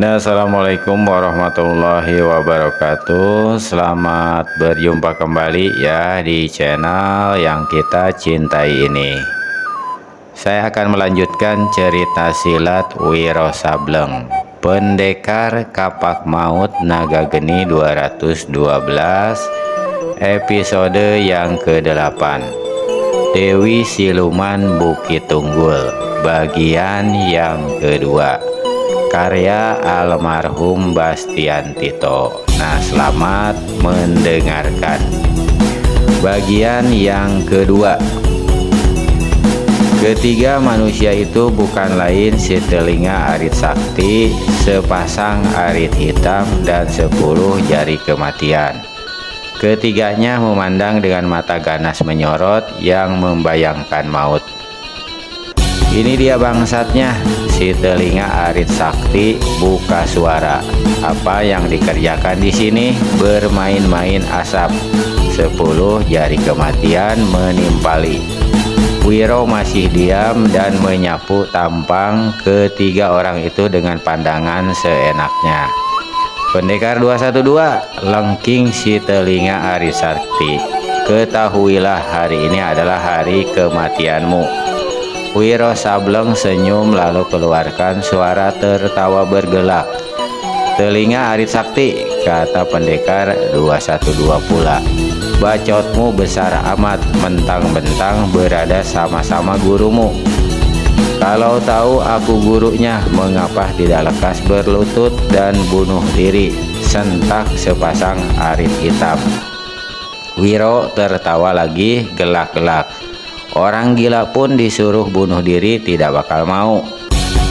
Nah, assalamualaikum warahmatullahi wabarakatuh. Selamat berjumpa kembali ya di channel yang kita cintai ini. Saya akan melanjutkan cerita silat Wiro Sableng, Pendekar Kapak Maut Naga Geni 212, episode yang ke-8, Dewi Siluman Bukit Tunggul, bagian yang kedua, karya almarhum Bastian Tito. Nah, selamat mendengarkan bagian yang kedua. Ketiga manusia itu bukan lain si telinga arit sakti, sepasang arit hitam, dan 10 jari kematian. Ketiganya memandang dengan mata ganas menyorot yang membayangkan maut. Ini dia bangsatnya, si telinga arit sakti buka suara. Apa yang dikerjakan di sini? Bermain-main asap. 10 jari kematian menimpali. Wiro masih diam dan menyapu tampang ketiga orang itu dengan pandangan seenaknya. Pendekar 212, lengking si telinga arit sakti. Ketahuilah hari ini adalah hari kematianmu. Wiro Sableng senyum lalu keluarkan suara tertawa bergelak. Telinga arit sakti, kata pendekar 212 pula. Bacotmu besar amat, mentang-mentang berada sama-sama gurumu. Kalau tahu aku gurunya, mengapa tidak lekas berlutut dan bunuh diri? Sentak sepasang arit hitam. Wiro tertawa lagi gelak-gelak. Orang gila pun disuruh bunuh diri tidak bakal mau.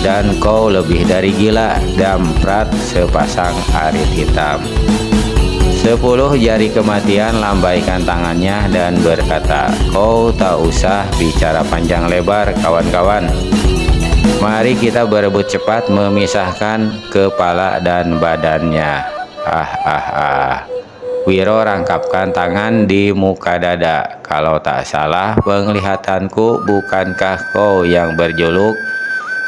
Dan kau lebih dari gila, damprat sepasang arit hitam. 10 jari kematian lambaikan tangannya dan berkata, kau tak usah bicara panjang lebar kawan-kawan. Mari kita berebut cepat memisahkan kepala dan badannya. Wiro rangkapkan tangan di muka dada. Kalau tak salah penglihatanku, bukankah kau yang berjuluk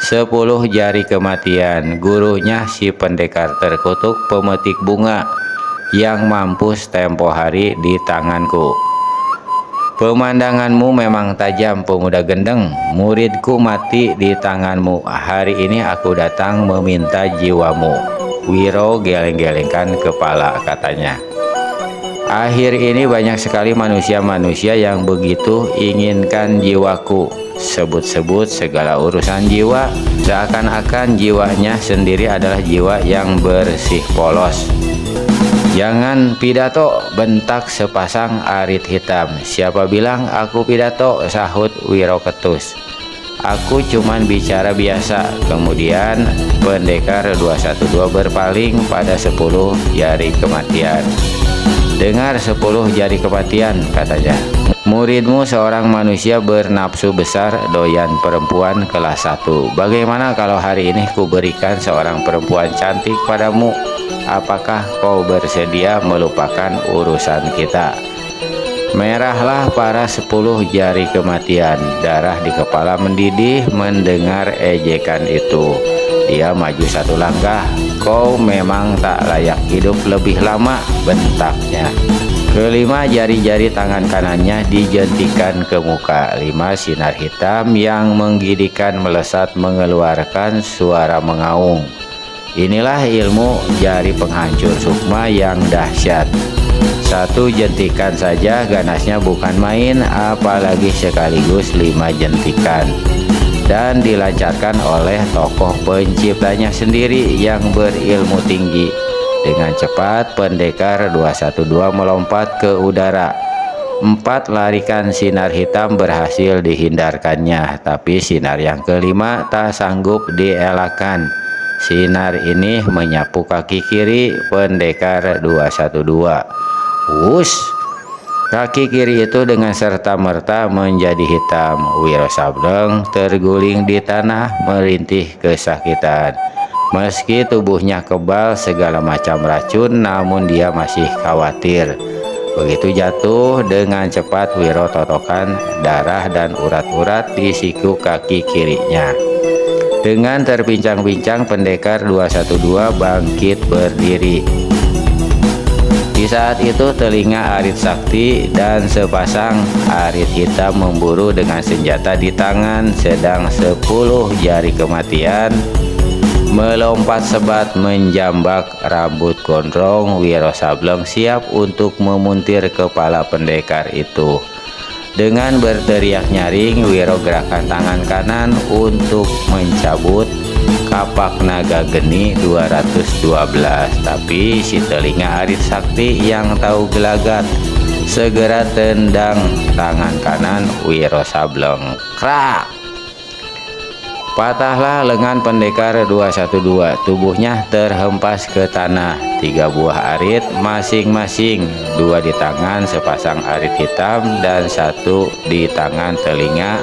10 jari kematian, gurunya si pendekar terkutuk pemetik bunga yang mampus tempo hari di tanganku? Pemandanganmu memang tajam, pemuda gendeng. Muridku mati di tanganmu. Hari ini aku datang meminta jiwamu. Wiro geleng-gelengkan kepala, katanya. Akhir ini banyak sekali manusia-manusia yang begitu inginkan jiwaku. Sebut-sebut segala urusan jiwa, seakan-akan jiwanya sendiri adalah jiwa yang bersih polos. Jangan pidato, bentak sepasang arit hitam. Siapa bilang aku pidato? Sahut Wiro ketus. Aku cuman bicara biasa. Kemudian pendekar 212 berpaling pada 10 jari kematian. Dengar 10 jari kematian, katanya. Muridmu seorang manusia bernafsu besar, doyan perempuan kelas 1. Bagaimana kalau hari ini kuberikan seorang perempuan cantik padamu? Apakah kau bersedia melupakan urusan kita? Merahlah para 10 jari kematian. Darah di kepala mendidih mendengar ejekan itu. Dia maju 1 langkah. Kau memang tak layak hidup lebih lama, bentaknya. Kelima jari-jari tangan kanannya dijentikan ke muka. 5 sinar hitam yang menggigitkan melesat mengeluarkan suara mengaung. Inilah ilmu jari penghancur sukma yang dahsyat. 1 jentikan saja ganasnya bukan main, apalagi sekaligus 5 jentikan. Dan dilancarkan oleh tokoh penciptanya sendiri yang berilmu tinggi. Dengan cepat pendekar 212 melompat ke udara. 4 larikan sinar hitam berhasil dihindarkannya, tapi sinar yang kelima tak sanggup dielakkan. Sinar ini menyapu kaki kiri pendekar 212. Wush! Kaki kiri itu dengan serta-merta menjadi hitam. Wiro Sableng terguling di tanah merintih kesakitan. Meski tubuhnya kebal segala macam racun, namun dia masih khawatir. Begitu jatuh, dengan cepat Wiro totokan darah dan urat-urat di siku kaki kirinya. Dengan terpincang-pincang, pendekar 212 bangkit berdiri. Di saat itu telinga Arit Sakti dan sepasang arit hitam memburu dengan senjata di tangan, sedang 10 jari kematian melompat sebat menjambak rambut gondrong Wiro Sableng, siap untuk memuntir kepala pendekar itu. Dengan berteriak nyaring, Wiro gerakan tangan kanan untuk mencabut kapak naga geni 212. Tapi si telinga Arit Sakti yang tahu gelagat segera tendang tangan kanan Wiro Sableng. Krak! Patahlah lengan pendekar 212, tubuhnya terhempas ke tanah. 3 buah arit masing-masing, 2 di tangan sepasang arit hitam dan 1 di tangan telinga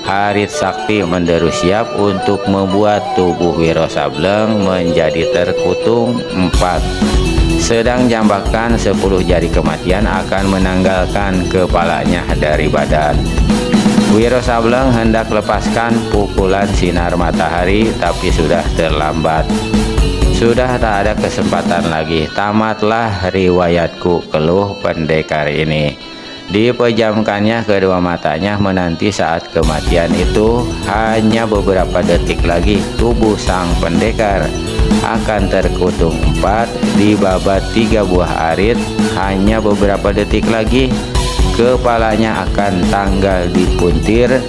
Arit Sakti menderu siap untuk membuat tubuh Wiro Sableng menjadi terkutung 4. Sedang jambakan 10 jari kematian akan menanggalkan kepalanya dari badan. Wiro Sableng hendak lepaskan pukulan sinar matahari, tapi sudah terlambat. Sudah tak ada kesempatan lagi. Tamatlah riwayatku, keluh pendekar ini. Dipejamkannya kedua matanya menanti saat kematian itu. Hanya beberapa detik lagi tubuh sang pendekar akan terkutung 4, dibabat 3 buah arit. Hanya beberapa detik lagi kepalanya akan tanggal dipuntir,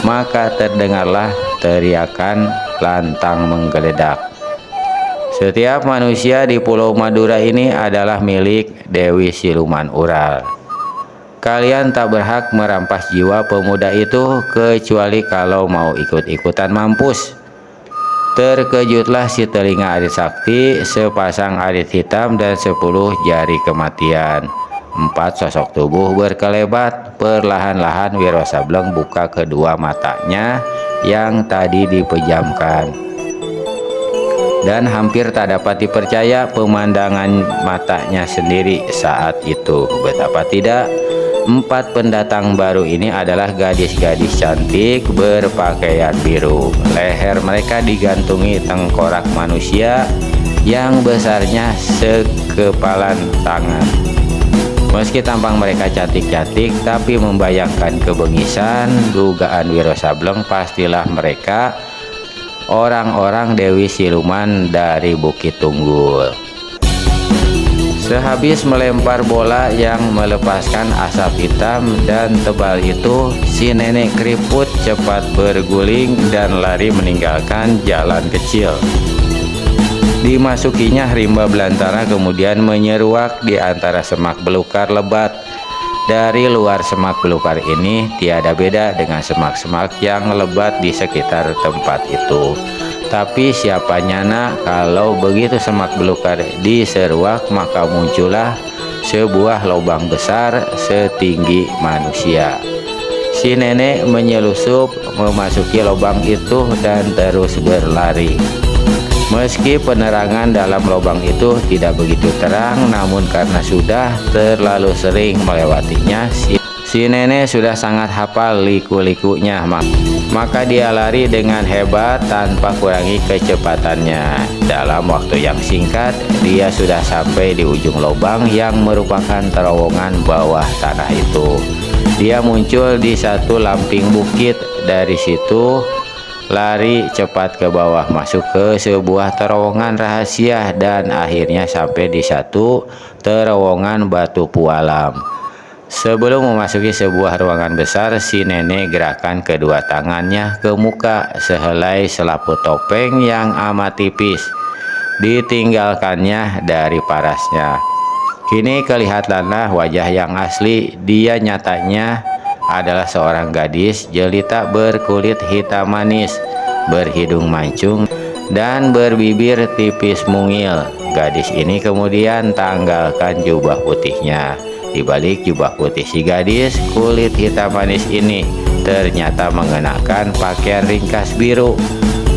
maka terdengarlah teriakan lantang menggeledak. Setiap manusia di Pulau Madura ini adalah milik Dewi Siluman Ural. Kalian tak berhak merampas jiwa pemuda itu kecuali kalau mau ikut-ikutan mampus. Terkejutlah si telinga Arit Sakti, sepasang arit hitam dan 10 jari kematian. 4 sosok tubuh berkelebat. Perlahan-lahan Wiro Sableng buka kedua matanya yang tadi dipejamkan. Dan hampir tak dapat dipercaya pemandangan matanya sendiri saat itu. Betapa tidak, 4 pendatang baru ini adalah gadis-gadis cantik berpakaian biru. Leher mereka digantungi tengkorak manusia yang besarnya sekepalan tangan. Meski tampang mereka cantik-cantik, tapi membayangkan kebengisan, dugaan Wiro Sableng pastilah mereka orang-orang Dewi Siluman dari Bukit Tunggul. Sehabis melempar bola yang melepaskan asap hitam dan tebal itu, si nenek keriput cepat berguling dan lari meninggalkan jalan kecil. Dimasukinya rimba belantara, kemudian menyeruak di antara semak belukar lebat. Dari luar semak belukar ini tiada beda dengan semak-semak yang lebat di sekitar tempat itu. Tapi siapa nyana kalau begitu semak belukar diseruak, maka muncullah sebuah lubang besar setinggi manusia. Si nenek menyelusup memasuki lubang itu dan terus berlari. Meski penerangan dalam lubang itu tidak begitu terang, namun karena sudah terlalu sering melewatinya, si nenek sudah sangat hafal liku-likunya, maka dia lari dengan hebat tanpa kurangi kecepatannya. Dalam waktu yang singkat, dia sudah sampai di ujung lubang yang merupakan terowongan bawah tanah itu. Dia muncul di satu lamping bukit. Dari situ lari cepat ke bawah, masuk ke sebuah terowongan rahasia, dan akhirnya sampai di satu terowongan batu pualam. Sebelum memasuki sebuah ruangan besar, si nenek gerakan kedua tangannya ke muka, sehelai selaput topeng yang amat tipis ditinggalkannya dari parasnya. Kini kelihatanlah wajah yang asli. Dia nyatanya adalah seorang gadis jelita berkulit hitam manis, berhidung mancung, dan berbibir tipis mungil. Gadis ini kemudian tanggalkan jubah putihnya. Di balik jubah putih si gadis kulit hitam manis ini ternyata mengenakan pakaian ringkas biru.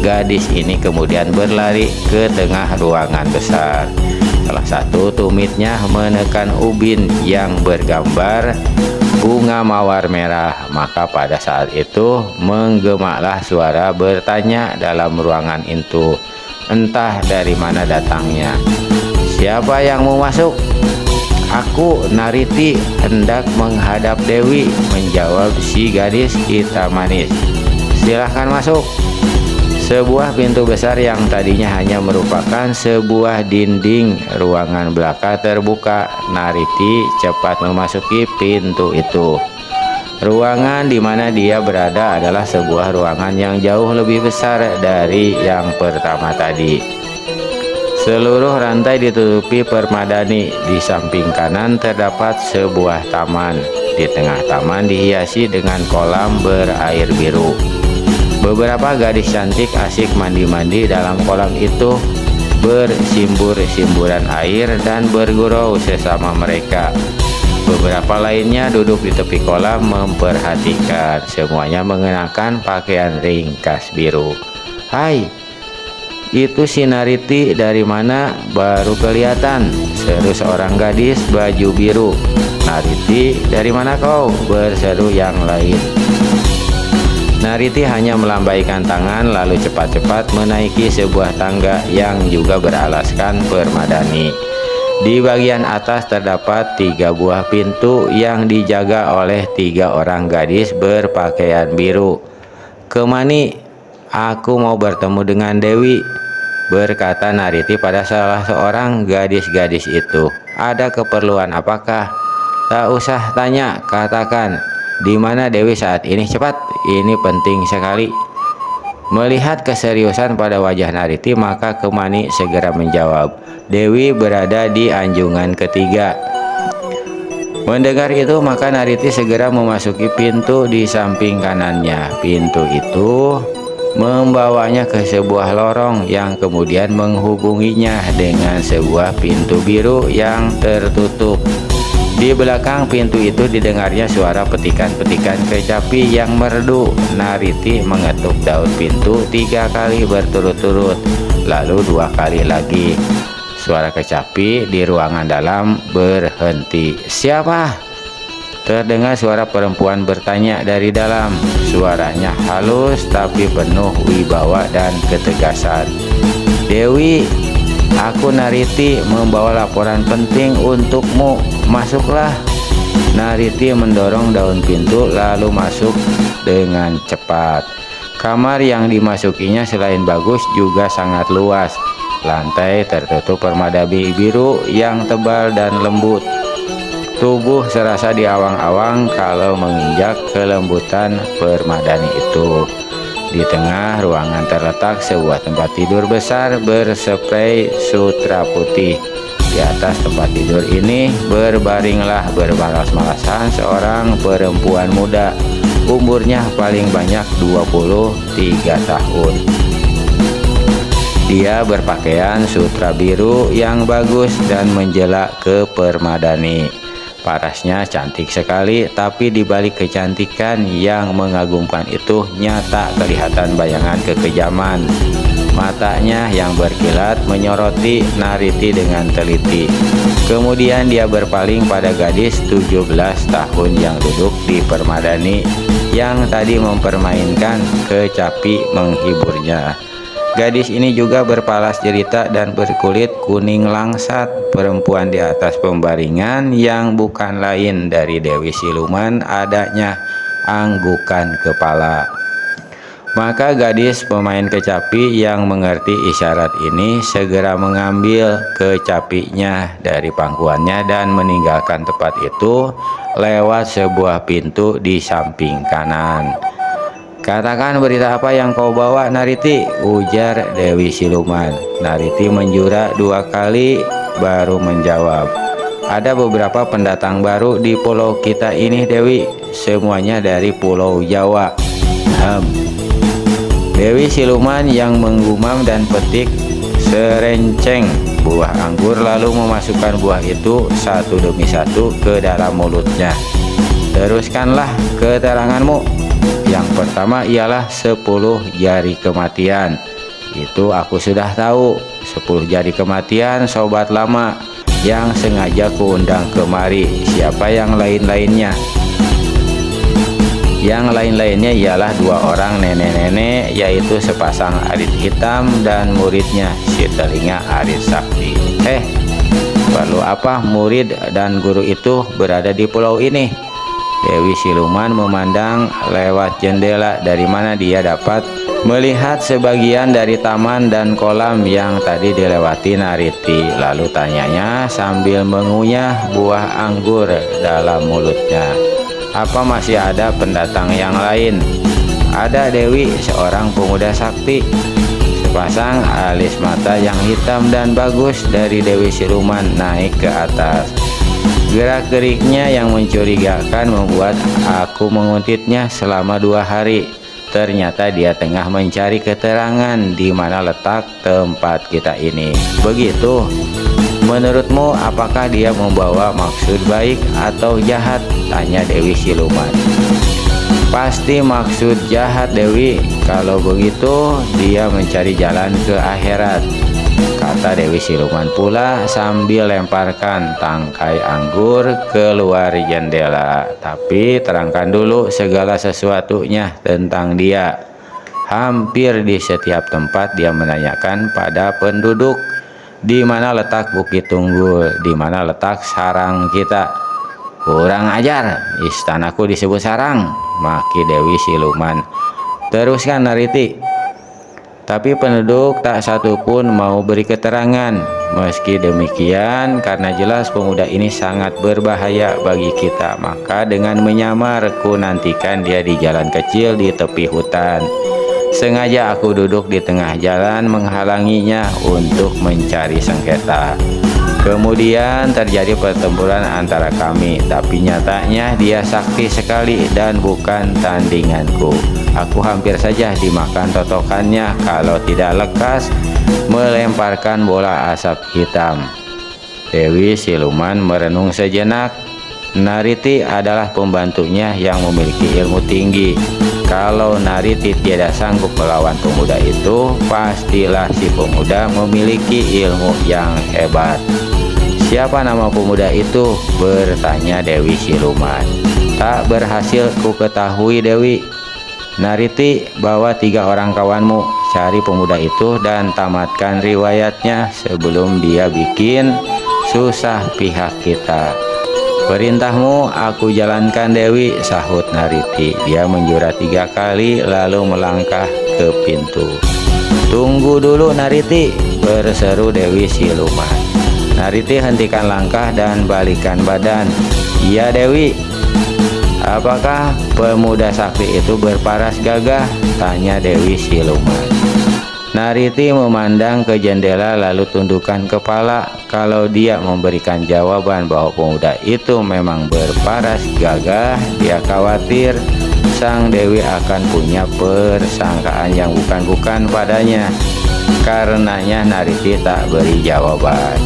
Gadis ini kemudian berlari ke tengah ruangan besar. Salah satu tumitnya menekan ubin yang bergambar bunga mawar merah. Maka pada saat itu menggemaklah suara bertanya dalam ruangan itu, entah dari mana datangnya. Siapa yang mau masuk? Aku, Nariti, hendak menghadap Dewi, menjawab si gadis hitam manis. Silahkan masuk. Sebuah pintu besar yang tadinya hanya merupakan sebuah dinding ruangan belaka terbuka. Nariti cepat memasuki pintu itu. Ruangan di mana dia berada adalah sebuah ruangan yang jauh lebih besar dari yang pertama tadi. Seluruh rantai ditutupi permadani. Di samping kanan terdapat sebuah taman. Di tengah taman dihiasi dengan kolam berair biru. Beberapa gadis cantik asik mandi-mandi dalam kolam itu, bersimbur-simburan air dan bergurau sesama mereka. Beberapa lainnya duduk di tepi kolam memperhatikan. Semuanya mengenakan pakaian ringkas biru. Hai, itu si Nariti dari mana? Baru kelihatan, seru seorang gadis baju biru. Nariti, dari mana kau? Berseru yang lain. Nariti hanya melambaikan tangan lalu cepat-cepat menaiki sebuah tangga yang juga beralaskan permadani. Di bagian atas terdapat 3 buah pintu yang dijaga oleh 3 orang gadis berpakaian biru. Kemani? Aku mau bertemu dengan Dewi, berkata Nariti pada salah seorang gadis-gadis itu. Ada keperluan apakah? Tak usah tanya, katakan. Di mana Dewi saat ini? Cepat, ini penting sekali. Melihat keseriusan pada wajah Nariti, maka Kemani segera menjawab, Dewi berada di anjungan ketiga. Mendengar itu, maka Nariti segera memasuki pintu di samping kanannya. Pintu itu membawanya ke sebuah lorong yang kemudian menghubunginya dengan sebuah pintu biru yang tertutup. Di belakang pintu itu didengarnya suara petikan-petikan kecapi yang merdu. Nariti mengetuk daun pintu 3 kali berturut-turut, lalu 2 kali lagi. Suara kecapi di ruangan dalam berhenti. Siapa? Terdengar suara perempuan bertanya dari dalam. Suaranya halus tapi penuh wibawa dan ketegasan. Dewi, aku Nariti membawa laporan penting untukmu. Masuklah. Nariti mendorong daun pintu lalu masuk dengan cepat. Kamar yang dimasukinya selain bagus juga sangat luas. Lantai tertutup permadani biru yang tebal dan lembut. Tubuh serasa diawang-awang kalau menginjak kelembutan permadani itu. Di tengah ruangan terletak sebuah tempat tidur besar bersprei sutra putih. Di atas tempat tidur ini berbaringlah bermalas-malasan seorang perempuan muda. Umurnya paling banyak 23 tahun. Dia berpakaian sutra biru yang bagus dan menjelak ke permadani. Parasnya cantik sekali, tapi di balik kecantikan yang mengagumkan itu nyata kelihatan bayangan kekejaman. Matanya yang berkilat menyoroti Nariti dengan teliti. Kemudian dia berpaling pada gadis 17 tahun yang duduk di permadani yang tadi mempermainkan kecapi menghiburnya. Gadis ini juga berpalas jelita dan berkulit kuning langsat. Perempuan di atas pembaringan yang bukan lain dari Dewi Siluman adanya anggukan kepala. Maka gadis pemain kecapi yang mengerti isyarat ini segera mengambil kecapinya dari pangkuannya dan meninggalkan tempat itu lewat sebuah pintu di samping kanan. Katakan berita apa yang kau bawa, Nariti, ujar Dewi Siluman. Nariti menjura 2 kali baru menjawab. Ada beberapa pendatang baru di pulau kita ini, Dewi. Semuanya dari Pulau Jawa. Dewi Siluman yang menggumam dan petik serenceng buah anggur lalu memasukkan buah itu satu demi satu ke dalam mulutnya. Teruskanlah keteranganmu. Yang pertama ialah 10 jari kematian. Itu aku sudah tahu. 10 jari kematian sobat lama yang sengaja kuundang kemari. Siapa yang lain-lainnya? Yang lain-lainnya ialah dua orang nenek-nenek, yaitu sepasang arit hitam dan muridnya si telinga arit sakti. Perlu apa murid dan guru itu berada di pulau ini? Dewi Siluman memandang lewat jendela dari mana dia dapat melihat sebagian dari taman dan kolam yang tadi dilewati Nariti. Lalu tanyanya sambil mengunyah buah anggur dalam mulutnya. Apa masih ada pendatang yang lain? Ada Dewi, seorang pemuda sakti. Sepasang alis mata yang hitam dan bagus dari Dewi Siluman naik ke atas. Gerak-geriknya yang mencurigakan membuat aku menguntitnya selama 2 hari. Ternyata dia tengah mencari keterangan di mana letak tempat kita ini. Begitu. Menurutmu apakah dia membawa maksud baik atau jahat? Tanya Dewi Siluman. Pasti maksud jahat, Dewi. Kalau begitu dia mencari jalan ke akhirat, kata Dewi Siluman pula sambil lemparkan tangkai anggur keluar jendela. Tapi terangkan dulu segala sesuatunya tentang dia. Hampir di setiap tempat dia menanyakan pada penduduk, di mana letak Bukit Tunggul, di mana letak sarang kita. Kurang ajar, istanaku disebut sarang, maki Dewi Siluman. Teruskan Nariti. Tapi penduduk tak satu pun mau beri keterangan. Meski demikian, karena jelas pemuda ini sangat berbahaya bagi kita, maka dengan menyamar ku nantikan dia di jalan kecil di tepi hutan. Sengaja aku duduk di tengah jalan menghalanginya untuk mencari sengketa. Kemudian terjadi pertempuran antara kami, tapi nyatanya dia sakti sekali dan bukan tandinganku. Aku hampir saja dimakan totokannya kalau tidak lekas melemparkan bola asap hitam. Dewi Siluman merenung sejenak. Nariti adalah pembantunya yang memiliki ilmu tinggi. Kalau Nariti tidak sanggup melawan pemuda itu, pastilah si pemuda memiliki ilmu yang hebat. Siapa nama pemuda itu? Bertanya Dewi Siluman. Tak berhasil ku ketahui, Dewi. Nariti, bawa 3 orang kawanmu, cari pemuda itu dan tamatkan riwayatnya sebelum dia bikin susah pihak kita. Perintahmu aku jalankan, Dewi, sahut Nariti. Dia menjura 3 kali lalu melangkah ke pintu. Tunggu dulu Nariti, berseru Dewi Siluman. Nariti hentikan langkah dan balikan badan. Iya Dewi. Apakah pemuda sakti itu berparas gagah? Tanya Dewi Siluman. Nariti memandang ke jendela lalu tundukkan kepala. Kalau dia memberikan jawaban bahwa pemuda itu memang berparas gagah, dia khawatir sang Dewi akan punya persangkaan yang bukan-bukan padanya. Karenanya Nariti tak beri jawaban.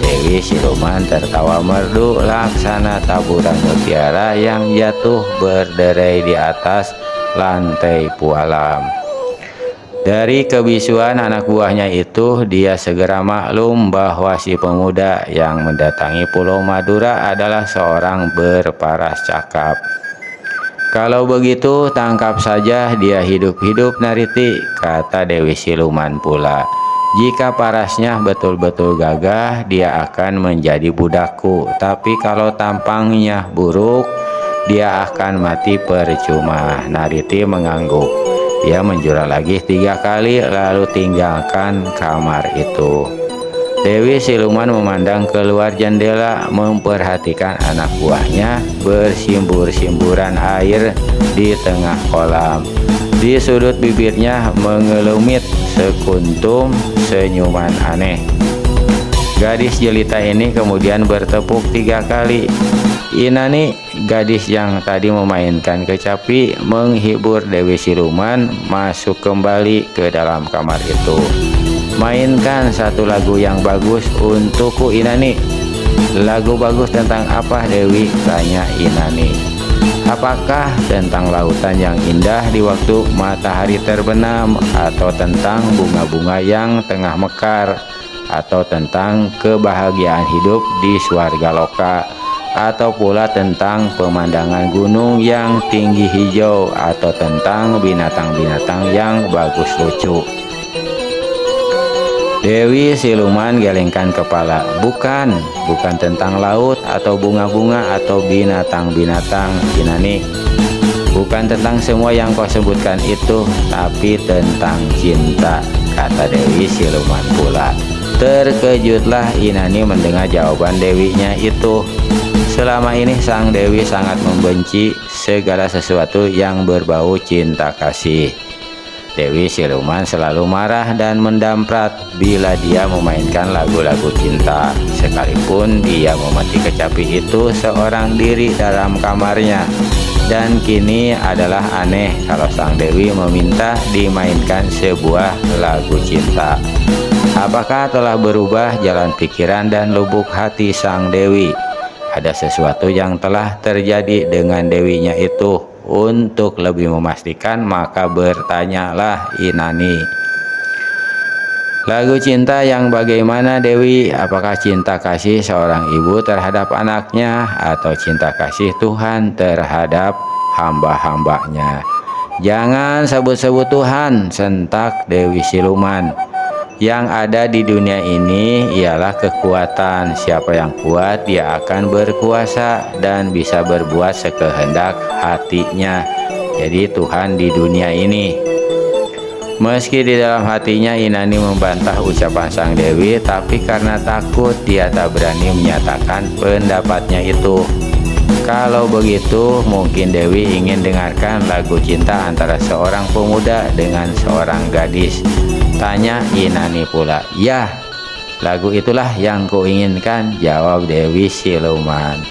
Dewi Siluman tertawa merdu laksana taburan mutiara yang jatuh berderai di atas lantai pualam. Dari kebisuan anak buahnya itu, dia segera maklum bahwa si pemuda yang mendatangi Pulau Madura adalah seorang berparas cakap. Kalau begitu tangkap saja dia hidup-hidup Nariti, kata Dewi Siluman pula. Jika parasnya betul-betul gagah, dia akan menjadi budakku. Tapi kalau tampangnya buruk, dia akan mati percuma. Nariti mengangguk. Dia menjura lagi 3 kali lalu tinggalkan kamar itu. Dewi Siluman memandang keluar jendela, memperhatikan anak buahnya bersimbur-simburan air di tengah kolam. Di sudut bibirnya mengelumit sekuntum senyuman aneh. Gadis jelita ini kemudian bertepuk 3 kali. Inani, gadis yang tadi memainkan kecapi, menghibur Dewi Siluman masuk kembali ke dalam kamar itu. Mainkan satu lagu yang bagus untukku, Inani. Lagu bagus tentang apa, Dewi? Tanya Inani. Apakah tentang lautan yang indah di waktu matahari terbenam, atau tentang bunga-bunga yang tengah mekar, atau tentang kebahagiaan hidup di Swargaloka, atau pula tentang pemandangan gunung yang tinggi hijau, atau tentang binatang-binatang yang bagus lucu. Dewi Siluman gelengkan kepala. Bukan tentang laut atau bunga-bunga atau binatang-binatang, Inani. Bukan tentang semua yang kau sebutkan itu, tapi tentang cinta, kata Dewi Siluman pula. Terkejutlah Inani mendengar jawaban dewinya itu. Selama ini sang dewi sangat membenci segala sesuatu yang berbau cinta kasih. Dewi Siluman selalu marah dan mendamprat bila dia memainkan lagu-lagu cinta, sekalipun dia memati kecapi itu seorang diri dalam kamarnya. Dan kini adalah aneh kalau sang dewi meminta dimainkan sebuah lagu cinta. Apakah telah berubah jalan pikiran dan lubuk hati sang dewi? Ada sesuatu yang telah terjadi dengan dewinya itu. Untuk lebih memastikan, maka bertanyalah Inani. Lagu cinta yang bagaimana, Dewi? Apakah cinta kasih seorang ibu terhadap anaknya, atau cinta kasih Tuhan terhadap hamba-hambanya? Jangan sebut-sebut Tuhan, sentak Dewi Siluman. Yang ada di dunia ini ialah kekuatan. Siapa yang kuat, dia akan berkuasa dan bisa berbuat sekehendak hatinya. Jadi Tuhan di dunia ini. Meski di dalam hatinya Inani membantah ucapan sang dewi, tapi karena takut dia tak berani menyatakan pendapatnya itu. Kalau begitu, mungkin Dewi ingin dengarkan lagu cinta antara seorang pemuda dengan seorang gadis, tanya Inani pula. Ya, lagu itulah yang kuinginkan, jawab Dewi Siluman.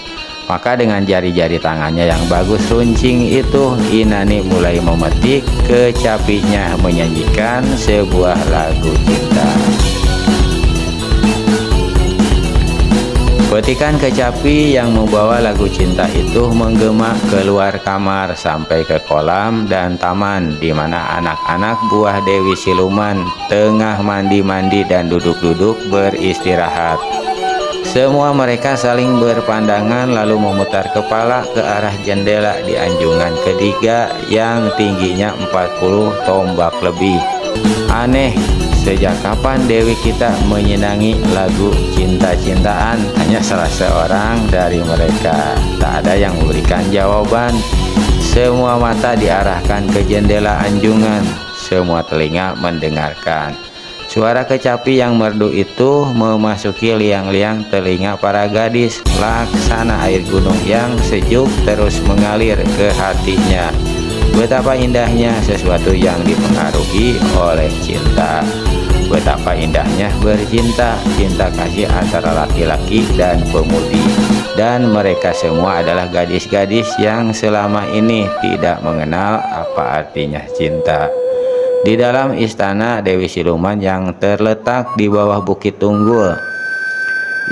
Maka dengan jari-jari tangannya yang bagus runcing itu, Inani mulai memetik kecapinya menyanyikan sebuah lagu cinta. Petikan kecapi yang membawa lagu cinta itu menggema keluar kamar sampai ke kolam dan taman, di mana anak-anak buah Dewi Siluman tengah mandi-mandi dan duduk-duduk beristirahat. Semua mereka saling berpandangan lalu memutar kepala ke arah jendela di anjungan ketiga yang tingginya 40 tombak lebih. Aneh, sejak kapan Dewi kita menyenangi lagu cinta-cintaan? Hanya salah seorang dari mereka. Tak ada yang memberikan jawaban. Semua mata diarahkan ke jendela anjungan. Semua telinga mendengarkan. Suara kecapi yang merdu itu memasuki liang-liang telinga para gadis, laksana air gunung yang sejuk terus mengalir ke hatinya. Betapa indahnya sesuatu yang dipengaruhi oleh cinta. Betapa indahnya bercinta, cinta kasih antara laki-laki dan pemudi. Dan mereka semua adalah gadis-gadis yang selama ini tidak mengenal apa artinya cinta. Di dalam istana Dewi Siluman yang terletak di bawah Bukit Tunggul,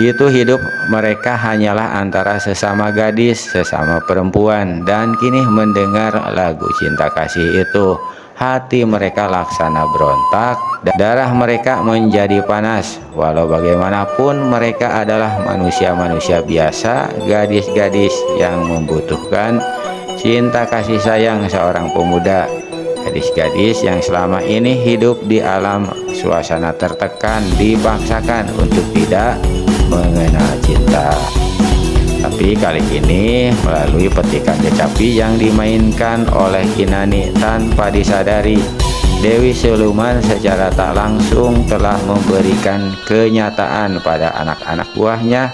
itu hidup mereka hanyalah antara sesama gadis, sesama perempuan. Dan kini mendengar lagu cinta kasih itu, hati mereka laksana berontak, darah mereka menjadi panas. Walau bagaimanapun mereka adalah manusia-manusia biasa, gadis-gadis yang membutuhkan cinta kasih sayang seorang pemuda. Gadis-gadis yang selama ini hidup di alam suasana tertekan, dipaksakan untuk tidak mengenal cinta. Tapi kali ini melalui petikan kecapi yang dimainkan oleh Inani tanpa disadari, Dewi Siluman secara tak langsung telah memberikan kenyataan pada anak-anak buahnya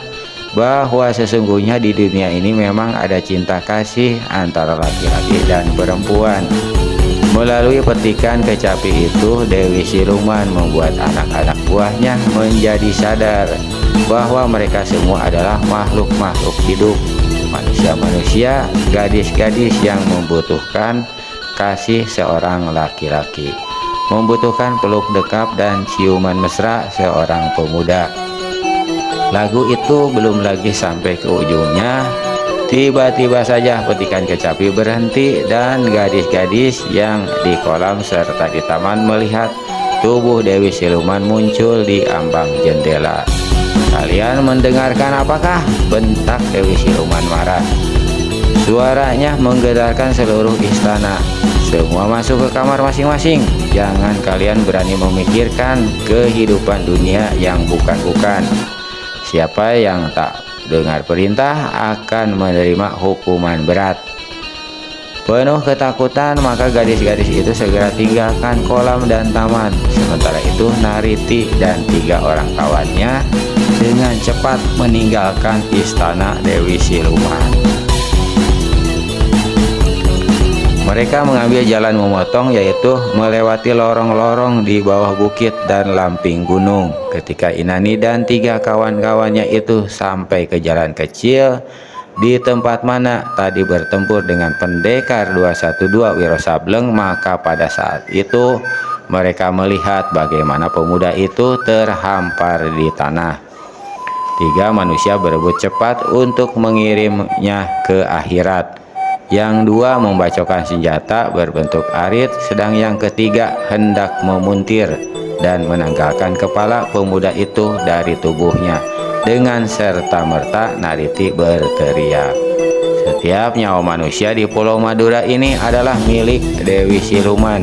bahwa sesungguhnya di dunia ini memang ada cinta kasih antara laki-laki dan perempuan. Melalui petikan kecapi itu, Dewi Siluman membuat anak-anak buahnya menjadi sadar bahwa mereka semua adalah makhluk-makhluk hidup, manusia-manusia, gadis-gadis yang membutuhkan kasih seorang laki-laki, membutuhkan peluk dekap dan ciuman mesra seorang pemuda. Lagu itu belum lagi sampai ke ujungnya, tiba-tiba saja petikan kecapi berhenti dan gadis-gadis yang di kolam serta di taman melihat tubuh Dewi Siluman muncul di ambang jendela. Kalian mendengarkan apakah? Bentak Dewi Siluman marah. Suaranya menggetarkan seluruh istana. Semua masuk ke kamar masing-masing. Jangan kalian berani memikirkan kehidupan dunia yang bukan-bukan. Siapa yang tak dengar perintah akan menerima hukuman berat. Penuh ketakutan, maka gadis-gadis itu segera tinggalkan kolam dan taman. Sementara itu Nariti dan 3 orang kawannya dengan cepat meninggalkan istana Dewi Siluman. Mereka mengambil jalan memotong, yaitu melewati lorong-lorong di bawah bukit dan lamping gunung. Ketika Inani dan 3 kawan-kawannya itu sampai ke jalan kecil di tempat mana tadi bertempur dengan pendekar 212 Wiro Sableng, maka pada saat itu mereka melihat bagaimana pemuda itu terhampar di tanah. 3 manusia berebut cepat untuk mengirimnya ke akhirat. Yang 2 membacokkan senjata berbentuk arit, sedang yang ketiga hendak memuntir dan menanggalkan kepala pemuda itu dari tubuhnya. Dengan serta-merta Nariti berteriak, "Setiap nyawa manusia di Pulau Madura ini adalah milik Dewi Siluman.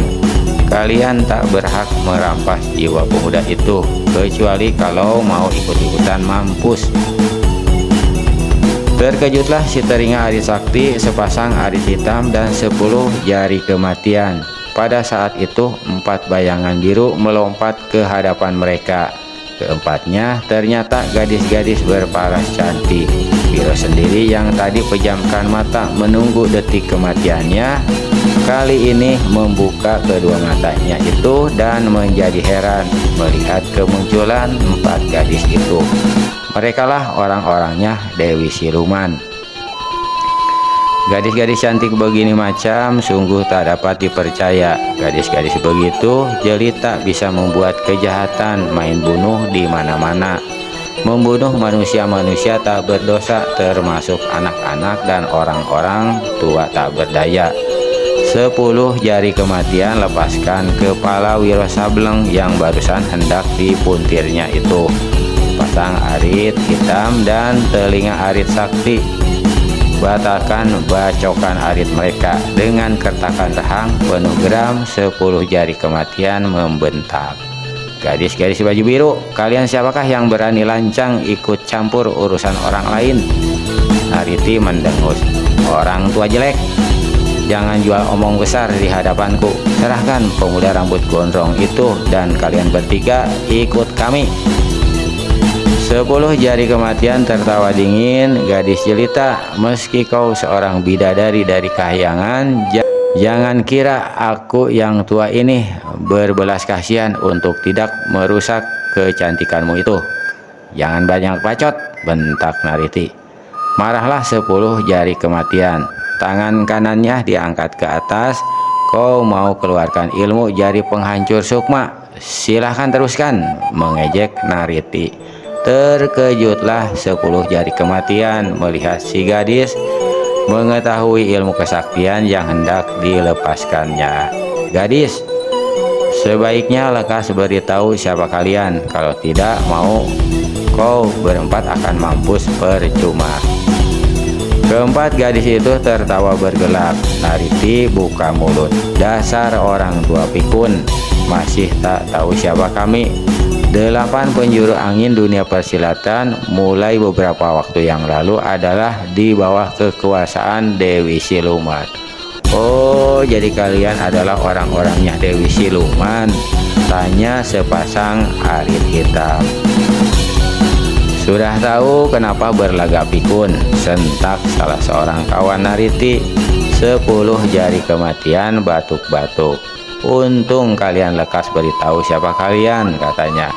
Kalian tak berhak merampas jiwa pemuda itu, kecuali kalau mau ikut-ikutan mampus." Terkejutlah si teringa Arit Sakti, sepasang arit hitam dan 10 jari kematian. Pada saat itu 4 bayangan biru melompat ke hadapan mereka. Keempatnya ternyata gadis-gadis berparas cantik. Wiro sendiri yang tadi pejamkan mata menunggu detik kematiannya, kali ini membuka kedua matanya itu dan menjadi heran melihat kemunculan 4 gadis itu. Merekalah orang-orangnya Dewi Siluman. Gadis-gadis cantik begini macam sungguh tak dapat dipercaya. Gadis-gadis begitu jelita bisa membuat kejahatan, main bunuh di mana-mana, membunuh manusia-manusia tak berdosa, termasuk anak-anak dan orang-orang tua tak berdaya. 10 jari kematian lepaskan kepala Wiro Sableng yang barusan hendak dipuntirnya itu. Pasang arit hitam dan telinga Arit Sakti batalkan bacokan arit mereka. Dengan kertakan rahang penuh geram, 10 jari kematian membentak, "Gadis-gadis baju biru, kalian siapakah yang berani lancang ikut campur urusan orang lain?" Nariti mendengus, "Orang tua jelek, jangan jual omong besar di hadapanku. Serahkan pemuda rambut gondrong itu dan kalian bertiga ikut kami." 10 jari kematian tertawa dingin, "Gadis jelita, meski kau seorang bidadari dari kahyangan, jangan kira aku yang tua ini berbelas kasihan untuk tidak merusak kecantikanmu itu. Jangan banyak bacot," bentak Nariti. Marahlah 10 jari kematian. Tangan kanannya diangkat ke atas. "Kau mau keluarkan ilmu jari penghancur sukma? Silahkan teruskan," mengejek Nariti. Terkejutlah 10 jari kematian melihat si gadis mengetahui ilmu kesaktian yang hendak dilepaskannya. "Gadis, sebaiknya lekas beritahu siapa kalian. Kalau tidak mau, kau berempat akan mampus percuma." Keempat gadis itu tertawa bergelak. Nariti buka mulut, "Dasar orang tua pikun, masih tak tahu siapa kami. 8 penjuru angin dunia persilatan mulai beberapa waktu yang lalu adalah di bawah kekuasaan Dewi Siluman." "Oh, jadi kalian adalah orang-orangnya Dewi Siluman?" tanya sepasang arit hitam. "Sudah tahu kenapa berlagak pikun?" sentak salah seorang kawan Nariti. 10 jari kematian batuk-batuk. "Untung kalian lekas beritahu siapa kalian," katanya.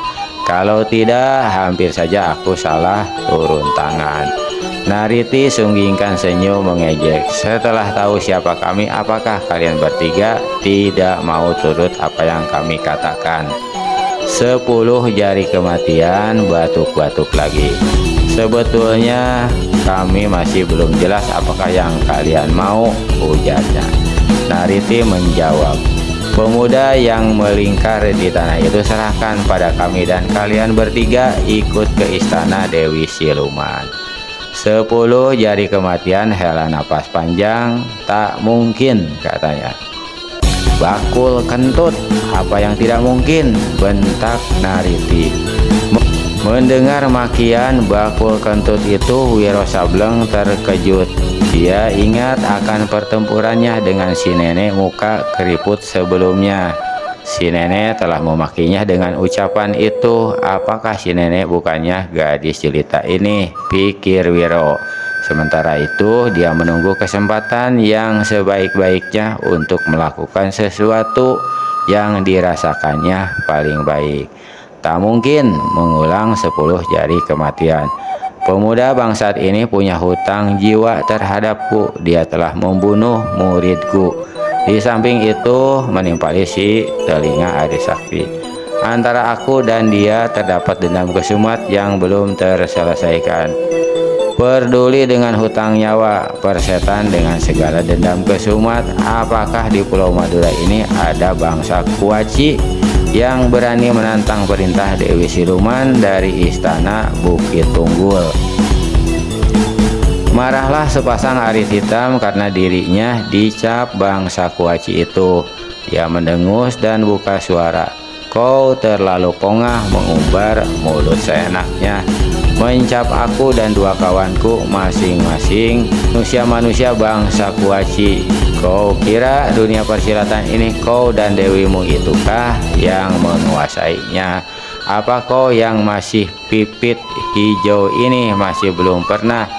"Kalau tidak, hampir saja aku salah turun tangan." Nariti sunggingkan senyum mengejek. "Setelah tahu siapa kami, apakah kalian bertiga tidak mau turut apa yang kami katakan?" 10 jari kematian batuk-batuk lagi. "Sebetulnya kami masih belum jelas apakah yang kalian mau," ujarnya. Nariti menjawab, Pemuda yang melingkar di tanah itu serahkan pada kami dan kalian bertiga ikut ke istana Dewi Siluman. 10 jari kematian hela napas panjang, tak mungkin katanya. Bakul kentut, apa yang tidak mungkin, bentak Nariti. Mendengar makian bakul kentut itu, Wiro Sableng terkejut. Dia ingat akan pertempurannya dengan si nenek muka keriput sebelumnya. Si nenek telah memakinya dengan ucapan itu. Apakah si nenek bukannya gadis jelita ini? Pikir Wiro. Sementara itu dia menunggu kesempatan yang sebaik-baiknya untuk melakukan sesuatu yang dirasakannya paling baik. Tak mungkin mengulang 10 jari kematian. Pemuda bangsat ini punya hutang jiwa terhadapku. Dia telah membunuh muridku. Di samping itu menimpali si telinga Adi Sakti. Antara aku dan dia terdapat dendam kesumat yang belum terselesaikan. Peduli dengan hutang nyawa, persetan dengan segala dendam kesumat. Apakah di Pulau Madura ini ada bangsa Kuaci yang berani menantang perintah Dewi Siluman dari istana Bukit Tunggul? Marahlah sepasang arit hitam karena dirinya dicap bangsa Kuaci itu. Dia mendengus dan buka suara. Kau terlalu pongah mengumbar mulut seenaknya, mencap aku dan 2 kawanku masing-masing manusia bangsa Kuaci. Kau kira dunia persilatan ini kau dan dewimu itukah yang menguasainya? Apa kau yang masih pipit hijau ini masih belum pernah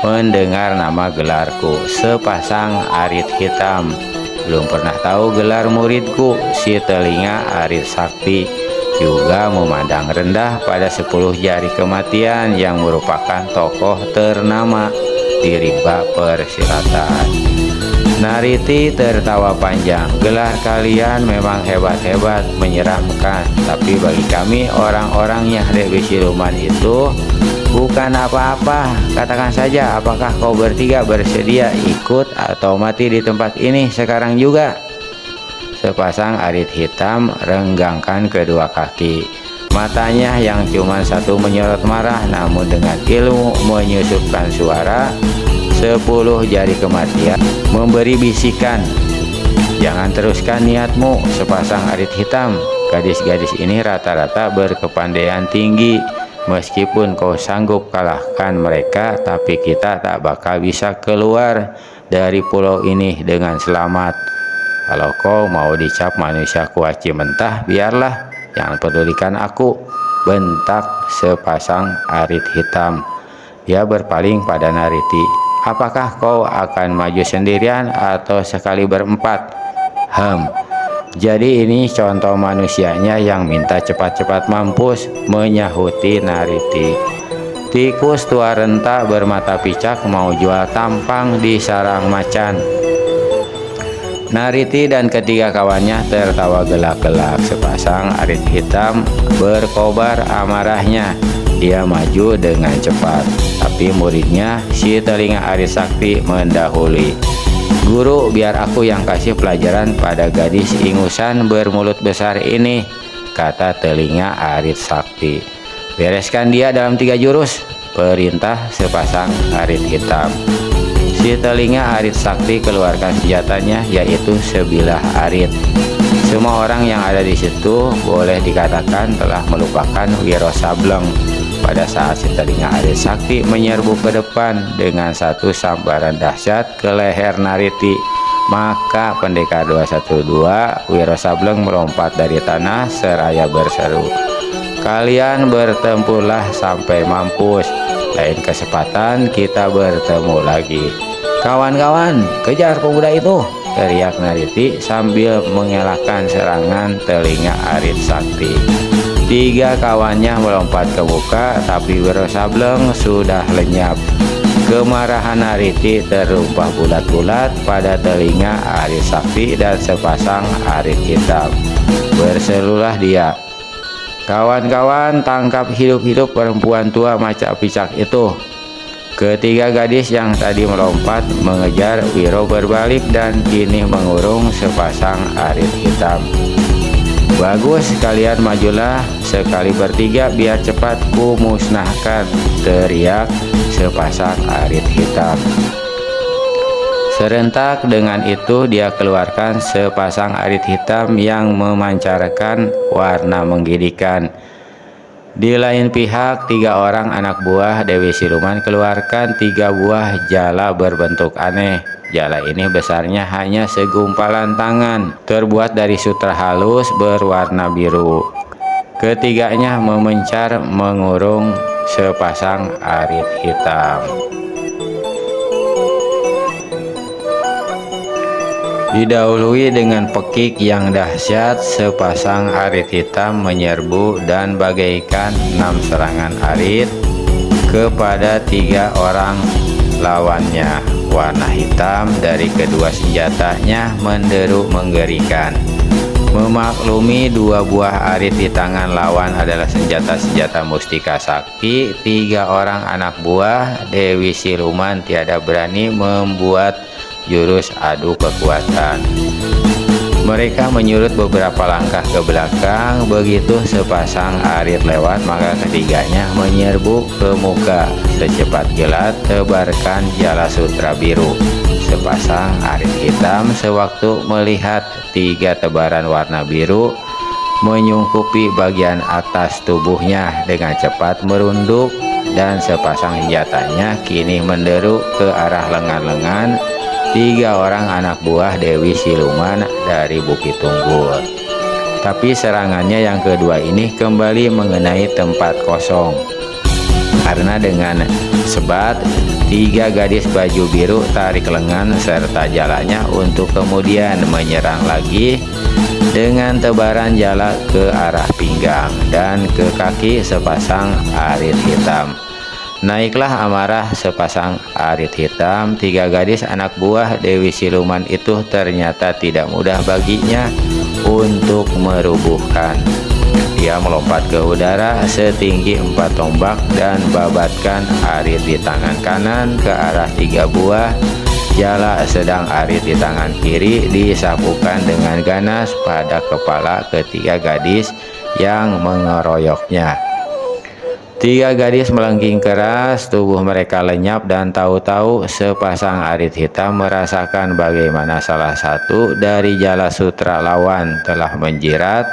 mendengar nama gelarku? Sepasang arit hitam belum pernah tahu gelar muridku. Si telinga Arit Sakti juga memandang rendah pada 10 jari kematian yang merupakan tokoh ternama di rimba persilatan. Nariti tertawa panjang. Gelar kalian memang hebat-hebat, menyeramkan, tapi bagi kami orang-orangnya Dewi Siluman itu bukan apa-apa. Katakan saja, apakah kau bertiga bersedia ikut atau mati di tempat ini sekarang juga? Sepasang arit hitam renggangkan kedua kaki. Matanya yang cuma satu menyorot marah, namun dengan ilmu menyusupkan suara. 10 jari kematian memberi bisikan, jangan teruskan niatmu, sepasang arit hitam. Gadis-gadis ini rata-rata berkepandaian tinggi. Meskipun kau sanggup kalahkan mereka, tapi kita tak bakal bisa keluar dari pulau ini dengan selamat. Kalau kau mau dicap manusia Kuaci mentah, biarlah, jangan pedulikan aku, bentak sepasang arit hitam. Dia berpaling pada Nariti. Apakah kau akan maju sendirian atau sekali berempat? Jadi ini contoh manusianya yang minta cepat-cepat mampus, menyahuti Nariti. Tikus tua renta bermata picak mau jual tampang di sarang macan. Nariti dan ketiga kawannya tertawa gelak-gelak. Sepasang arit hitam berkobar amarahnya. Dia maju dengan cepat, tapi muridnya si telinga Arit Sakti mendahului. Guru, biar aku yang kasih pelajaran pada gadis ingusan bermulut besar ini, kata telinga Arit Sakti. Bereskan dia dalam 3 jurus, perintah sepasang arit hitam. Si telinga Arit Sakti keluarkan senjatanya, yaitu sebilah arit. Semua orang yang ada di situ boleh dikatakan telah melupakan Wiro Sableng pada saat si telinga Arit Sakti menyerbu ke depan dengan satu sambaran dahsyat ke leher Nariti. Maka pendekar 212 Wiro Sableng melompat dari tanah seraya berseru, kalian bertempurlah sampai mampus, lain kesempatan kita bertemu lagi. Kawan-kawan, kejar pemuda itu, teriak Nariti sambil mengelakkan serangan telinga Arit Sakti. 3 kawannya melompat ke muka, tapi Wiro Sableng sudah lenyap. Kemarahan Nariti terumpah bulat-bulat pada telinga Arit Sakti dan sepasang arit hitam. Berserulah dia, kawan-kawan, tangkap hidup-hidup perempuan tua macak picak itu. Ketiga gadis yang tadi melompat mengejar Wiro berbalik dan kini mengurung sepasang arit hitam. "Bagus, kalian majulah sekali bertiga biar cepat ku musnahkan," teriak sepasang arit hitam. Serentak dengan itu dia keluarkan sepasang arit hitam yang memancarkan warna menggigitkan. Di lain pihak, 3 orang anak buah Dewi Siluman keluarkan 3 buah jala berbentuk aneh. Jala ini besarnya hanya segumpalan tangan, terbuat dari sutra halus berwarna biru. Ketiganya memencar mengurung sepasang arit hitam. Didahului dengan pekik yang dahsyat, sepasang arit hitam menyerbu dan bagaikan 6 serangan arit kepada 3 orang lawannya. Warna hitam dari kedua senjatanya menderu mengerikan. Memaklumi 2 buah arit di tangan lawan adalah senjata-senjata mustika sakti, 3 orang anak buah Dewi Siluman tiada berani membuat jurus adu kekuatan. Mereka menyurut beberapa langkah ke belakang. Begitu sepasang arit lewat, maka ketiganya menyerbu ke muka. Secepat kilat tebarkan jala sutra biru. Sepasang arit hitam sewaktu melihat 3 tebaran warna biru menyungkupi bagian atas tubuhnya, dengan cepat merunduk dan sepasang senjatanya kini menderu ke arah lengan-lengan 3 orang anak buah Dewi Siluman dari Bukit Tunggul. Tapi serangannya yang kedua ini kembali mengenai tempat kosong, karena dengan sebat 3 gadis baju biru tarik lengan serta jalanya untuk kemudian menyerang lagi dengan tebaran jala ke arah pinggang dan ke kaki sepasang arit hitam. Naiklah amarah sepasang arit hitam. 3 gadis anak buah Dewi Siluman itu ternyata tidak mudah baginya untuk merubuhkan. Dia melompat ke udara setinggi 4 tombak dan babatkan arit di tangan kanan ke arah 3 buah jala, sedang arit di tangan kiri disapukan dengan ganas pada kepala ketiga gadis yang mengeroyoknya. 3 gadis melengking keras, tubuh mereka lenyap dan tahu-tahu sepasang arit hitam merasakan bagaimana salah satu dari jala sutra lawan telah menjirat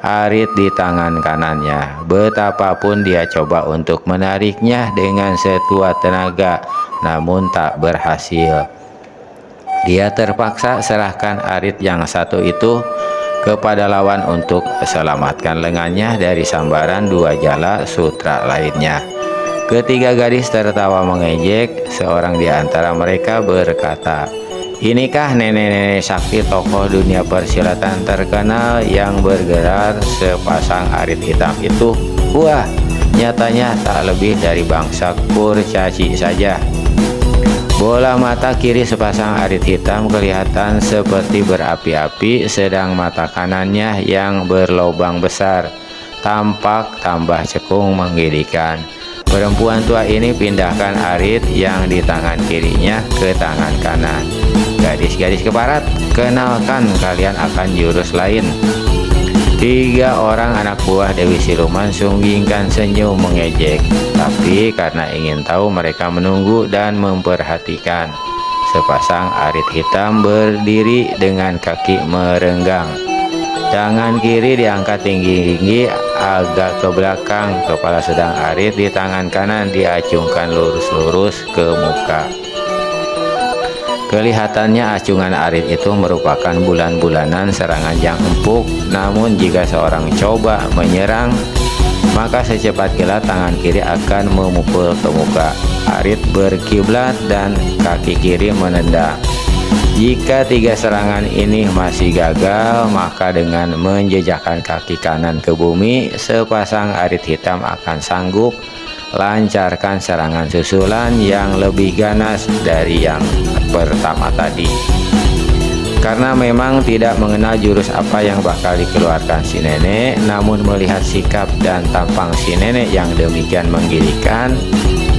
arit di tangan kanannya. Betapapun dia coba untuk menariknya dengan sekuat tenaga, namun tak berhasil. Dia terpaksa serahkan arit yang satu itu kepada lawan untuk selamatkan lengannya dari sambaran 2 jala sutra lainnya. Ketiga gadis tertawa mengejek. Seorang di antara mereka berkata, "Inikah nenek-nenek sakti tokoh dunia persilatan terkenal yang bergelar sepasang arit hitam itu? Wah, nyatanya tak lebih dari bangsa kurcaci saja." Bola mata kiri sepasang arit hitam kelihatan seperti berapi-api, sedang mata kanannya yang berlobang besar tampak tambah cekung menggigitkan. Perempuan tua ini pindahkan arit yang di tangan kirinya ke tangan kanan. "Gadis-gadis keparat, kenalkan kalian akan jurus lain." 3 orang anak buah Dewi Siluman sunggingkan senyum mengejek, tapi karena ingin tahu mereka menunggu dan memperhatikan. Sepasang arit hitam berdiri dengan kaki merenggang. Tangan kiri diangkat tinggi-tinggi agak ke belakang, kepala sedang arit di tangan kanan diacungkan lurus-lurus ke muka. Kelihatannya acungan arit itu merupakan bulan-bulanan serangan yang empuk, namun jika seorang coba menyerang, maka secepat kilat tangan kiri akan memukul ke muka. Arit berkiblat dan kaki kiri menendang. Jika 3 serangan ini masih gagal, maka dengan menjejakkan kaki kanan ke bumi, sepasang arit hitam akan sanggup lancarkan serangan susulan yang lebih ganas dari yang pertama tadi. Karena memang tidak mengenal jurus apa yang bakal dikeluarkan si nenek, namun melihat sikap dan tampang si nenek yang demikian menggilikan,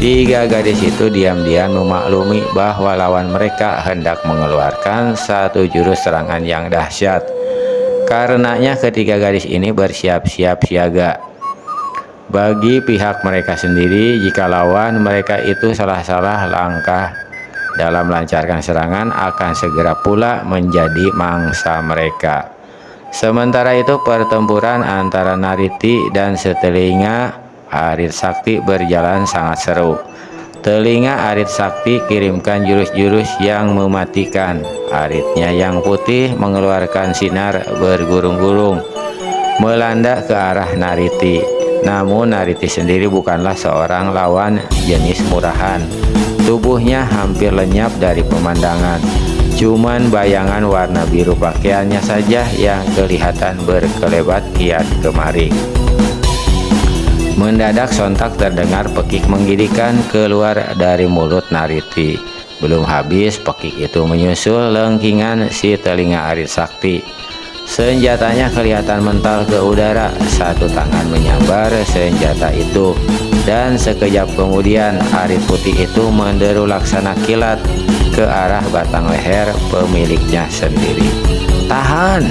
tiga gadis itu diam-diam memaklumi bahwa lawan mereka hendak mengeluarkan satu jurus serangan yang dahsyat. Karenanya ketiga gadis ini bersiap-siap siaga. Bagi pihak mereka sendiri, jika lawan mereka itu salah-salah langkah dalam melancarkan serangan, akan segera pula menjadi mangsa mereka. Sementara itu pertempuran antara Nariti dan setelinga Arit Sakti berjalan sangat seru. Telinga Arit Sakti kirimkan jurus-jurus yang mematikan. Aritnya yang putih mengeluarkan sinar bergurung-gurung melanda ke arah Nariti. Namun Nariti sendiri bukanlah seorang lawan jenis murahan. Tubuhnya hampir lenyap dari pemandangan. Cuman bayangan warna biru pakaiannya saja yang kelihatan berkelebat kian kemari. Mendadak sontak terdengar pekik menggigitkan keluar dari mulut Nariti. Belum habis pekik itu menyusul lengkingan si telinga Arit Sakti. Senjatanya kelihatan mental ke udara. Satu tangan menyambar senjata itu, dan sekejap kemudian Arit putih itu menderu laksana kilat ke arah batang leher pemiliknya sendiri. "Tahan!"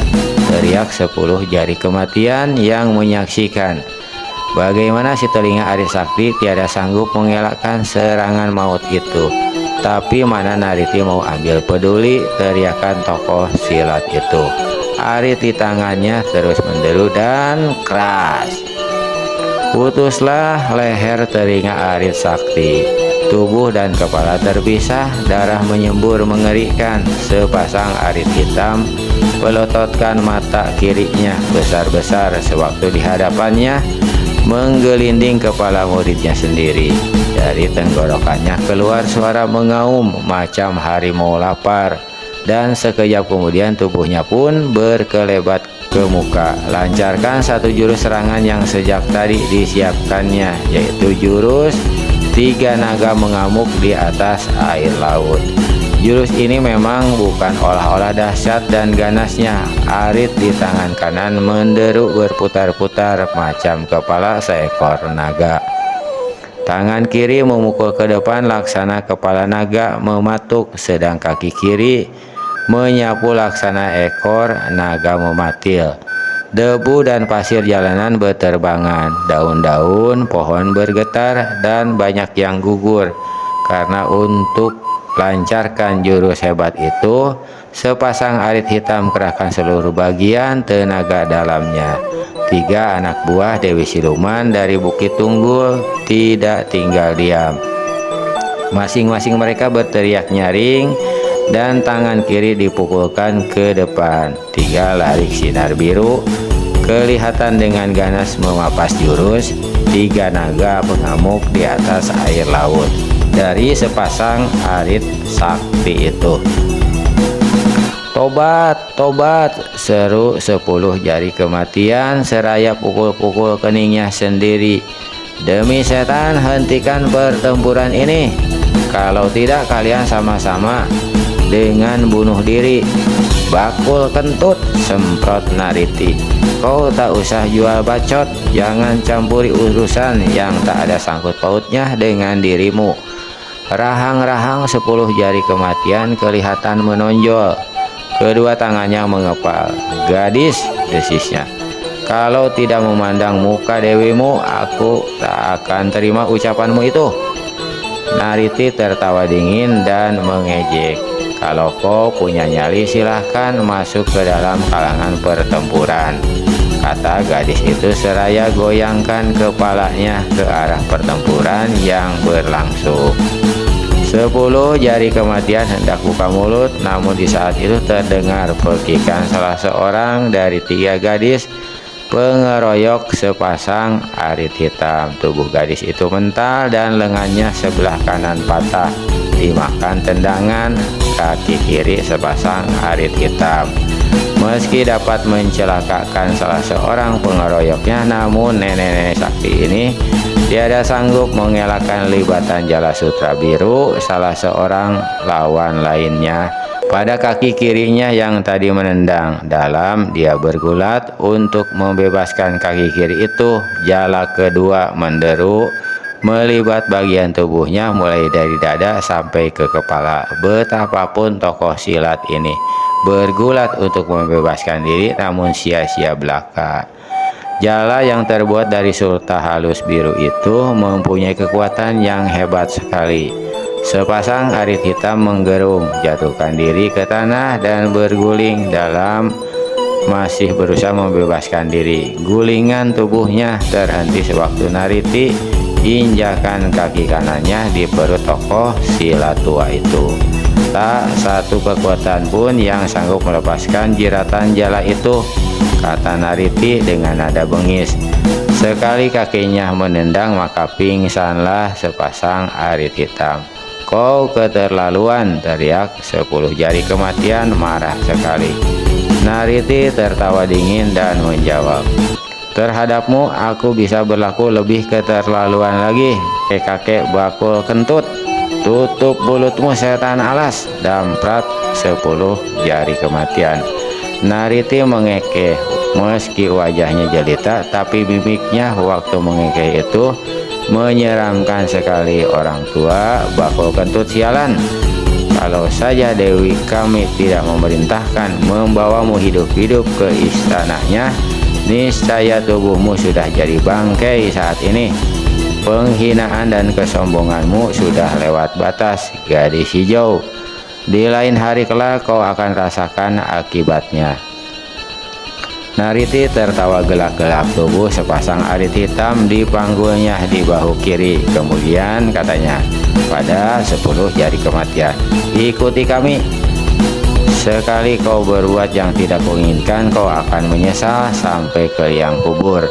teriak 10 jari kematian yang menyaksikan bagaimana si telinga Arit Sakti tiada sanggup mengelakkan serangan maut itu. Tapi mana Nariti mau ambil peduli teriakan tokoh silat itu. Arit di tangannya terus menderu dan keras. Putuslah leher telinga Arit Sakti. Tubuh dan kepala terpisah, darah menyembur mengerikan. Sepasang arit hitam pelototkan mata kirinya besar-besar sewaktu di hadapannya menggelinding kepala muridnya sendiri. Dari tenggorokannya keluar suara mengaum macam harimau lapar, dan sekejap kemudian tubuhnya pun berkelebat ke muka. Lancarkan satu jurus serangan yang sejak tadi disiapkannya, yaitu jurus tiga naga mengamuk di atas air laut. Jurus ini memang bukan olah-olah dahsyat dan ganasnya. Arit di tangan kanan menderu berputar-putar macam kepala seekor naga. Tangan kiri memukul ke depan laksana kepala naga mematuk, sedang kaki kiri menyapu laksana ekor naga mematil. Debu dan pasir jalanan berterbangan, daun-daun pohon bergetar, dan banyak yang gugur. Karena untuk lancarkan jurus hebat itu, sepasang arit hitam kerahkan seluruh bagian tenaga dalamnya. 3 anak buah Dewi Siluman dari Bukit Tunggul tidak tinggal diam. Masing-masing mereka berteriak nyaring, dan tangan kiri dipukulkan ke depan. 3 larik sinar biru kelihatan dengan ganas memapas jurus tiga naga pengamuk di atas air laut dari sepasang arit sakti itu. "Tobat, tobat!" seru 10 jari kematian seraya pukul-pukul keningnya sendiri. "Demi setan, hentikan pertempuran ini. Kalau tidak kalian sama-sama dengan bunuh diri." "Bakul kentut!" semprot Nariti. "Kau tak usah jual bacot, jangan campuri urusan yang tak ada sangkut pautnya dengan dirimu." Rahang-rahang 10 jari kematian kelihatan menonjol. Kedua tangannya mengepal. "Gadis," desisnya, "kalau tidak memandang muka dewimu, aku tak akan terima ucapanmu itu." Nariti tertawa dingin dan mengejek. "Kalau kau punya nyali, silahkan masuk ke dalam kalangan pertempuran," kata gadis itu seraya goyangkan kepalanya ke arah pertempuran yang berlangsung. 10 jari kematian hendak buka mulut, namun di saat itu terdengar pekikan salah seorang dari 3 gadis pengeroyok sepasang arit hitam. Tubuh gadis itu mental dan lengannya sebelah kanan patah dimakan tendangan kaki kiri sepasang arit hitam. Meski dapat mencelakakan salah seorang pengeroyoknya, namun nenek-nenek sakti ini tiada sanggup mengelakkan libatan Jala Sutra Biru, salah seorang lawan lainnya, pada kaki kirinya yang tadi menendang. Dalam dia bergulat untuk membebaskan kaki kiri itu, jala kedua menderu melibat bagian tubuhnya mulai dari dada sampai ke kepala. Betapapun tokoh silat ini bergulat untuk membebaskan diri, namun sia-sia belaka. Jala yang terbuat dari sulta halus biru itu mempunyai kekuatan yang hebat sekali. Sepasang arit hitam menggerung, jatuhkan diri ke tanah dan berguling dalam masih berusaha membebaskan diri. Gulingan tubuhnya terhenti sewaktu Nariti injakan kaki kanannya di perut tokoh silat tua itu. Tak satu kekuatan pun yang sanggup melepaskan jiratan jala itu, kata Nariti dengan nada bengis. Sekali kakinya menendang, maka pingsanlah sepasang arit hitam. Kau keterlaluan, teriak 10 jari kematian marah sekali. Nariti tertawa dingin dan menjawab, terhadapmu aku bisa berlaku lebih keterlaluan lagi, kakek bakul kentut. Tutup mulutmu setan alas, damprat 10 jari kematian. Nariti mengekeh, meski wajahnya jelita, tapi mimiknya waktu mengekeh itu menyeramkan sekali. Orang tua, bakul kentut sialan, kalau saja Dewi kami tidak memerintahkan membawamu hidup-hidup ke istananya, niscaya tubuhmu sudah jadi bangkai saat ini. Penghinaan dan kesombonganmu sudah lewat batas, gadis hijau. Di lain hari kelak kau akan rasakan akibatnya. Nariti tertawa gelak-gelak, tubuh sepasang arit hitam dipanggulnya di bahu kiri. Kemudian katanya pada 10 jari kematian, ikuti kami. Sekali kau berbuat yang tidak kuinginkan, kau akan menyesal sampai ke liang kubur.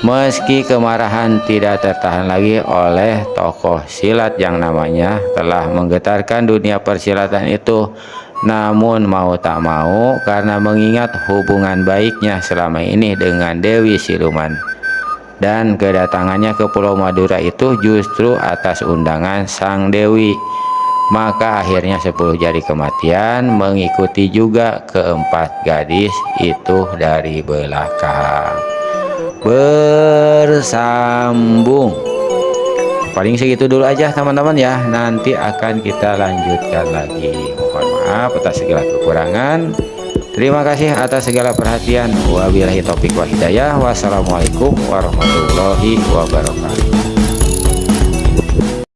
Meski kemarahan tidak tertahan lagi oleh tokoh silat yang namanya telah menggetarkan dunia persilatan itu, namun mau tak mau karena mengingat hubungan baiknya selama ini dengan Dewi Siluman dan kedatangannya ke Pulau Madura itu justru atas undangan sang Dewi, maka akhirnya 10 jari kematian mengikuti juga keempat gadis itu dari belakang. Bersambung. Paling segitu dulu aja teman-teman ya, nanti akan kita lanjutkan lagi. Mohon maaf atas segala kekurangan. Terima kasih atas segala perhatian. Wabillahi taufik wal hidayah. Wassalamualaikum warahmatullahi wabarakatuh.